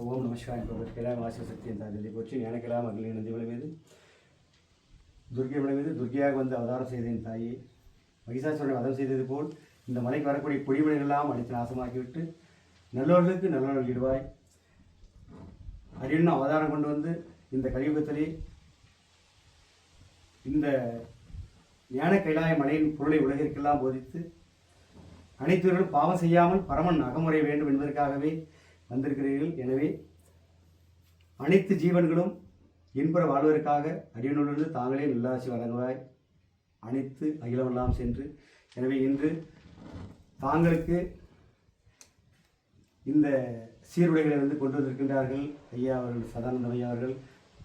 ஓம் நமஸ்காரம் கேலாம் வாசி சக்தியின் தாஜத்தை போற்றி ஞானக்கெல்லாம் அகிலின் நந்திமலை மீது துர்க்கை மலை மீது துர்க்கையாக வந்து அவதாரம் செய்தேன் தாயே. மகிஷாசுரனை வதம் செய்தது போல் இந்த மலைக்கு வரக்கூடிய பொடிமலைகளெல்லாம் அடித்து நாசமாக்கிவிட்டு நல்லவர்களுக்கு நல்லவர்கள் இடுவாய். அரியன் அவதாரம் கொண்டு வந்து இந்த கலியுகத்திலே இந்த ஞான கைலாய மலையின் பொருளை உலகிற்கெல்லாம் போதித்து அனைத்துவர்களும் பாவம் செய்யாமல் பரமன் அகமுறை வேண்டும் என்பதற்காகவே வந்திருக்கிறீர்கள். எனவே அனைத்து ஜீவன்களும் இன்புற வாழ்வதற்காக அடியனுடன் தாங்களே நல்லாசி வழங்குவாய். அனைத்து அகிலமெல்லாம் சென்று எனவே இன்று தாங்களுக்கு இந்த சீருடைகளை கொண்டு வந்திருக்கின்றார்கள் ஐயா அவர்கள், சதானந்தம் ஐயா அவர்கள்.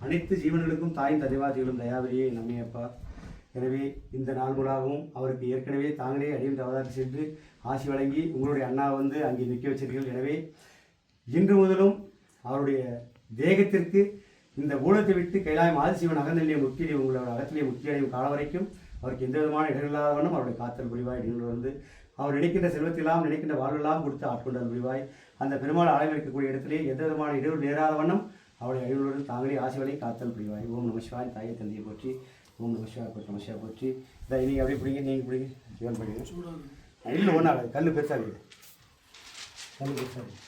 அனைத்து ஜீவன்களுக்கும் தாயின் ததைவாதிகளும் தயாவரியே நம்மையப்பா. எனவே இந்த நாள் முழாகவும் அவருக்கு ஏற்கனவே தாங்களே அடியின் அவதாரம் சென்று ஆசி வழங்கி உங்களுடைய அண்ணா அங்கே நிற்க வச்சிருக்கீர்கள். எனவே இன்று முதலும் அவருடைய தேகத்திற்கு இந்த ஊழத்தை விட்டு கைலாயம் ஆதிசிவன் அகநிலையை முக்கிய உங்களோட அகத்திலே முக்கியம் காலம் வரைக்கும் அவருக்கு எந்த விதமான இடரில்லாதவனும் அவருடைய காத்தல் புரிவாய். நீங்கள் அவர் நினைக்கின்ற செல்வத்திலாம் நினைக்கின்ற வாழ்வெல்லாம் கொடுத்து ஆட்கொண்டால் புரிவாய். அந்த பெருமாள் ஆலயம் இருக்கக்கூடிய இடத்திலே எந்த விதமான இடையூறு நேராத வண்ணம் அவருடைய அழிவுடன் தாங்களே ஆசிவலை காத்தல் புரிவாய். ஓம் நமசிவாய் தாயை தந்தையை போற்றி. ஓம் நமசிவாய் போற்றி நமசிவா போற்றி. இதை நீங்கள் அப்படியே பிடிங்க, நீங்கள் பிடிங்க, சிவன் படிங்க. அடியில் ஒன்றும் ஆகாது, கல் பெருசாக இருக்குது, கல் பெருசாக இருக்குது.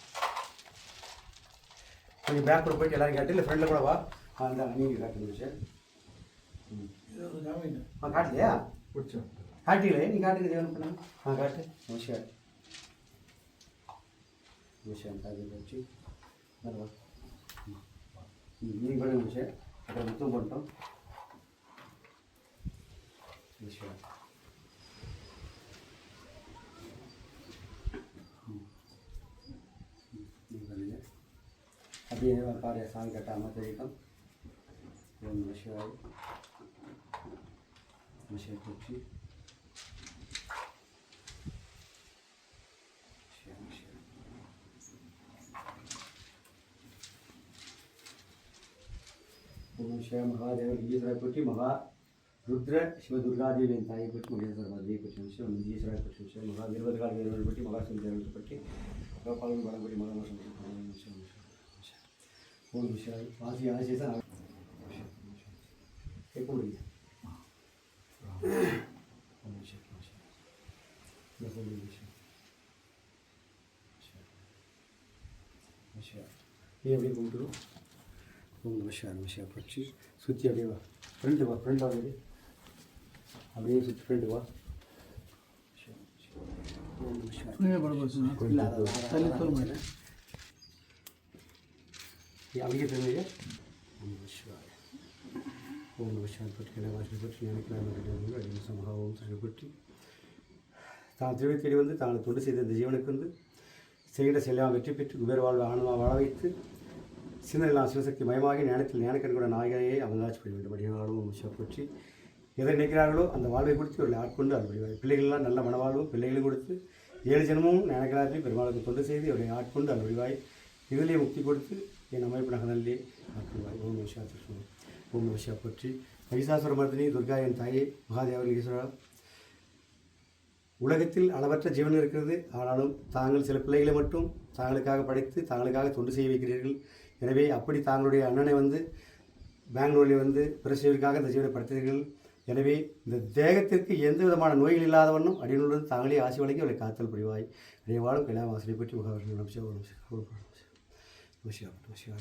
கொஞ்சம் பேக் கூட போயிட்டு எல்லாரும் காட்டு, இல்லை ஃப்ரெண்டில் கூட வா. அதுதான் நீங்கள் காட்டுங்க சார். காட்டலையா? பிடிச்சோம் காட்டிங்களே, நீ காட்டுங்க தேவன் பண்ண. காட்டு. நமஸ்கார் நமஸ்கார் தாயை போற்றி. வருவா நீங்கள் கூட சார். அப்புறம் முத்தம் பண்ணிட்டோம். நமஸ்கார். அப்படியே பாரு சாமி கட்டாமல் தெரியும். ஓம் நமசிவாய் நமசிவாய் போற்றி. ஓம் சிவ மகாதேவர் ஈஸ்வராய் போற்றி. மகா ருத்ர சிவதுர்காதேவியின் தாயை பற்றி மகேஸ்வரமாதியை பற்றி நிமிஷம் ஈஸ்வராய் பற்றி நிமிஷம் மகா வீரபத்கால வீரர்கள் பற்றி மகா சுந்தரத்தை பற்றி மகா பலன் பலம் பற்றி மகா நிமிஷம். ஓம் விஷயம் வாசி ஆசி தான் கேட்க முடியுது. ஓம் விஷயம் நீ அப்படியே கும்பிட்டுரும். ஓம் நமஸ்கார் நமஸ்கார் பற்றி சுற்றி அப்படியே வா, ஃப்ரெண்டு வா, ஃப்ரெண்ட் ஆகுது அப்படியே சுற்றி ஃப்ரெண்டு வா. ஓம் நமஸ்கார் அப்படியே தெரிஞ்சு. ஓம் நமஸ்கார் ஓம் நமஸ்கார் பற்றி கலைவாசி பற்றி நினைக்கலாம் மகா ஓம் தலை பற்றி தான் திருவை தேடி தாங்கள் தொண்டு செய்த இந்த ஜீவனுக்கு செய்கிற செல்லாம் வெற்றி பெற்று குபேர வாழ்வை ஆனந்தமாக வாழ வைத்து சிந்தனைலாம் சிவசக்தி மயமாகி ஞானத்தில் ஞானக்கன் கூட நாயகையை அவங்களாச்சு பண்ண வேண்டும். அப்படின்னாலும் நமஸ்கார் பற்றி எதை நினைக்கிறார்களோ அந்த வாழ்வை கொடுத்து அவர்களை ஆட்கொண்டு அருள்புரிவார். பிள்ளைகள்லாம் நல்ல மனவாழ்வும் பிள்ளைகளும் கொடுத்து 7 ஜனமும் ஞானக்கலாத்தையும் பெருமாளுக்கு தொண்டு செய்து அவர்களை ஆட்கொண்டு அருள்புரிவாய். இதிலே முக்தி கொடுத்து என் அமைப்பு நகரிலே ஆட்கொள்வாய். ஓம் நமஸ்கார் திருஷ்ணம். ஓம் நமஸ்கார் பற்றி மகிஷாசுர மர்தினி துர்கா என் தாயே மகாதேவர் ஈஸ்வரா. உலகத்தில் அளவற்ற ஜீவன் இருக்கிறது. ஆனாலும் தாங்கள் சில பிள்ளைகளை மட்டும் தாங்களுக்காக படைத்து தாங்களுக்காக தொண்டு செய்ய வைக்கிறீர்கள். எனவே அப்படி தாங்களுடைய அண்ணனை பெங்களூரில் பிரசவிற்காக இந்த ஜீவனை படைத்தீர்கள். எனவே இந்த தேகத்திற்கு எந்த விதமான நோய்கள் இல்லாதவண்ணும் அடியுடன் தாங்களே ஆசி வழங்கி அவளை காத்தல் புரிவாய். அடைய வாழும் கைலாய வாசலை பற்றி முகாவர்கள் நமசிவாய் நமசிவாய் நமசிவாய்.